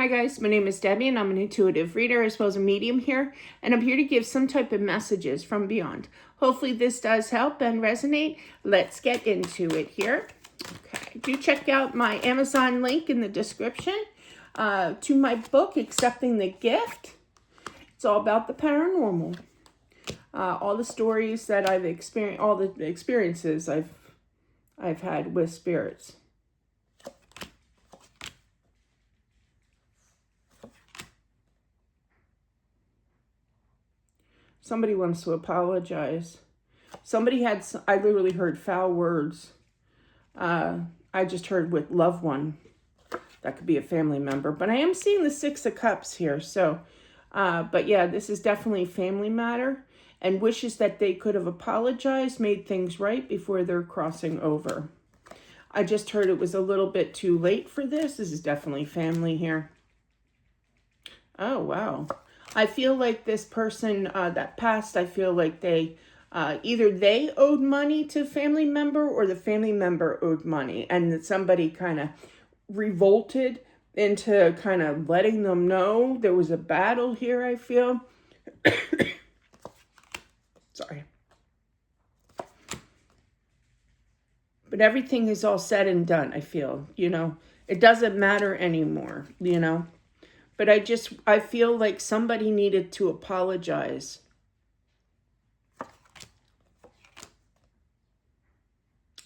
Hi guys, my name is Debbie and I'm an intuitive reader as well as a medium here, and I'm here to give some type of messages from beyond. Hopefully this does help and resonate. Let's get into it here. Okay, do check out my Amazon link in the description to my book, Accepting the Gift. It's all about the paranormal. All the stories that I've experienced, all the experiences I've had with spirits. Somebody wants to apologize. Somebody had, I literally heard foul words. I just heard with loved one. That could be a family member. But I am seeing the Six of Cups here. So, but yeah, this is definitely a family matter. And wishes that they could have apologized, made things right before they're crossing over. I just heard it was a little bit too late for this. This is definitely family here. Oh, wow. I feel like this person that passed, I feel like they, either they owed money to a family member or the family member owed money. And that somebody kind of revolted into kind of letting them know there was a battle here, I feel. Sorry. But everything is all said and done, I feel, you know. It doesn't matter anymore, you know. But I feel like somebody needed to apologize. I'm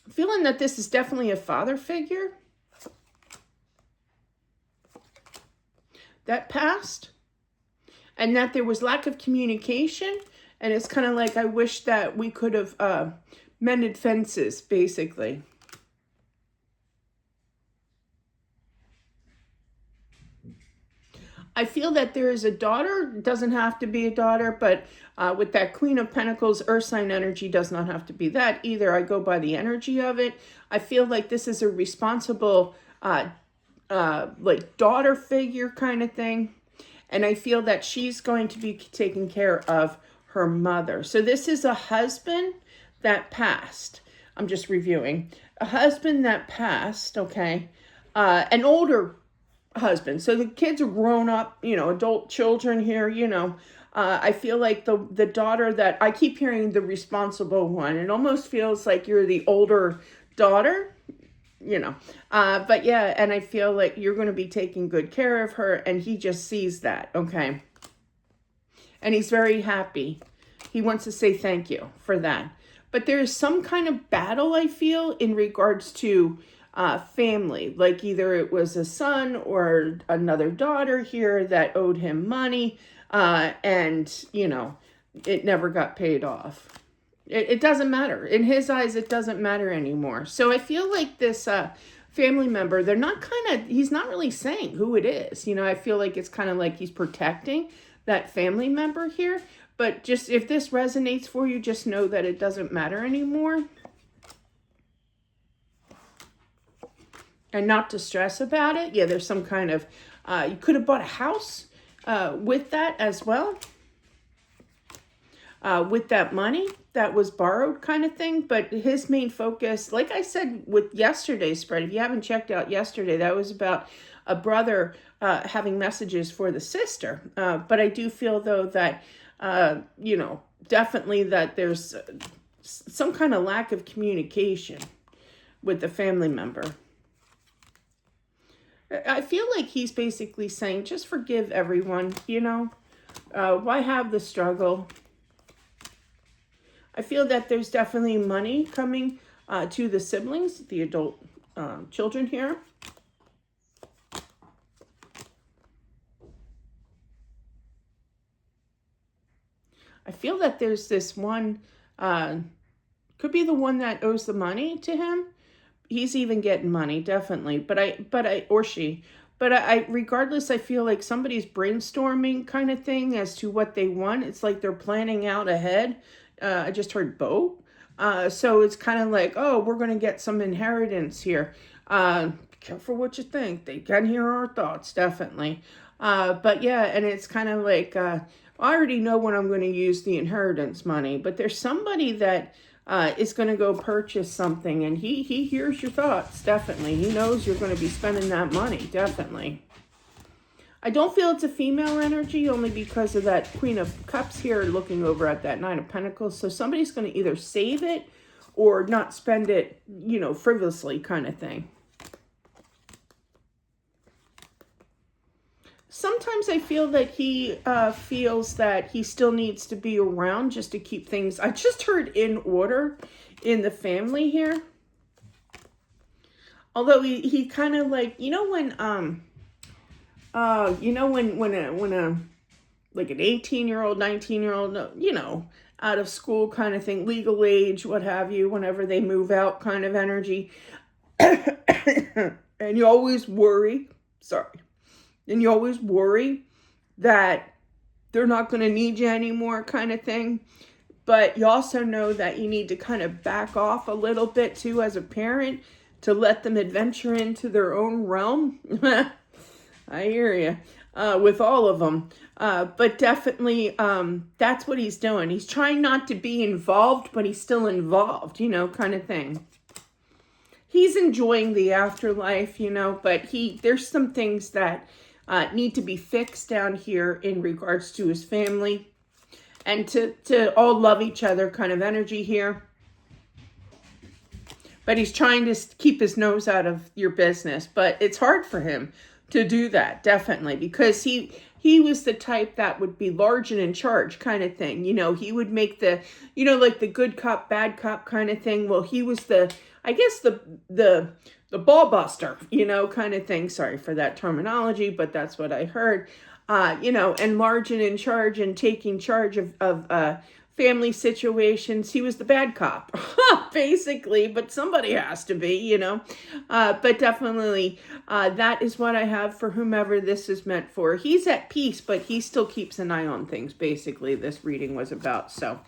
feeling that this is definitely a father figure that passed. And that there was lack of communication. And it's kind of like, I wish that we could have mended fences, basically. I feel that there is a daughter. It doesn't have to be a daughter, but with that Queen of Pentacles, Earth sign energy does not have to be that either. I go by the energy of it. I feel like this is a responsible, like daughter figure kind of thing. And I feel that she's going to be taking care of her mother. So this is a husband that passed. I'm just reviewing. A husband that passed, okay. An older husband. So the kids are grown up, you know, adult children here, you know. I feel like the daughter that, I keep hearing the responsible one. It almost feels like you're the older daughter, you know. But yeah, and I feel like you're going to be taking good care of her, and he just sees that, okay. And he's very happy. He wants to say thank you for that. But there's some kind of battle, I feel, in regards to family, like either it was a son or another daughter here that owed him money, and you know, it never got paid off. It doesn't matter. In his eyes, it doesn't matter anymore. So I feel like this family member, he's not really saying who it is. You know, I feel like it's kind of like he's protecting that family member here. But just if this resonates for you, just know that it doesn't matter anymore. And not to stress about it. Yeah, there's some kind of, you could have bought a house with that as well. With that money that was borrowed kind of thing. But his main focus, like I said with yesterday's spread, if you haven't checked out yesterday, that was about a brother having messages for the sister. But I do feel, though, that, you know, definitely that there's some kind of lack of communication with the family member. I feel like he's basically saying, just forgive everyone, you know. Why have the struggle? I feel that there's definitely money coming to the siblings, the adult children here. I feel that there's this one, could be the one that owes the money to him. He's even getting money, definitely. But regardless, I feel like somebody's brainstorming kind of thing as to what they want. It's like they're planning out ahead. I just heard boat. So it's kind of like, oh, we're going to get some inheritance here. Be careful what you think. They can hear our thoughts, definitely. But yeah, and it's kind of like, I already know when I'm going to use the inheritance money. But there's somebody that is going to go purchase something, and he hears your thoughts, definitely. He knows you're going to be spending that money, definitely. I don't feel it's a female energy only because of that Queen of Cups here looking over at that Nine of Pentacles. So somebody's going to either save it or not spend it, you know, frivolously kind of thing. Sometimes I feel that he feels that he still needs to be around just to keep things, I just heard, in order in the family here. Although he kind of like, you know, when like an 18-year-old, 19-year-old, you know, out of school kind of thing, legal age, what have you, whenever they move out kind of energy. And you always worry, and you always worry that they're not going to need you anymore kind of thing. But you also know that you need to kind of back off a little bit too as a parent to let them adventure into their own realm. I hear you. With all of them. But definitely, that's what he's doing. He's trying not to be involved, but he's still involved, you know, kind of thing. He's enjoying the afterlife, you know, but there's some things that need to be fixed down here in regards to his family and to all love each other kind of energy here. But he's trying to keep his nose out of your business, but it's hard for him to do that, definitely, because he was the type that would be large and in charge kind of thing. You know, he would make the, you know, like the good cop, bad cop kind of thing. Well, he was the, I guess the ball buster, you know, kind of thing. Sorry for that terminology, but that's what I heard. You know, and large and in charge and taking charge of family situations. He was the bad cop, basically, but somebody has to be, you know. But definitely, that is what I have for whomever this is meant for. He's at peace, but he still keeps an eye on things, basically, this reading was about. So,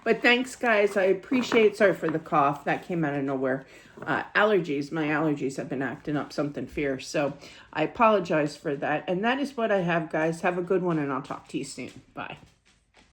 but thanks, guys. I appreciate, sorry for the cough. That came out of nowhere. Allergies. My allergies have been acting up something fierce. So I apologize for that. And that is what I have, guys. Have a good one, and I'll talk to you soon. Bye.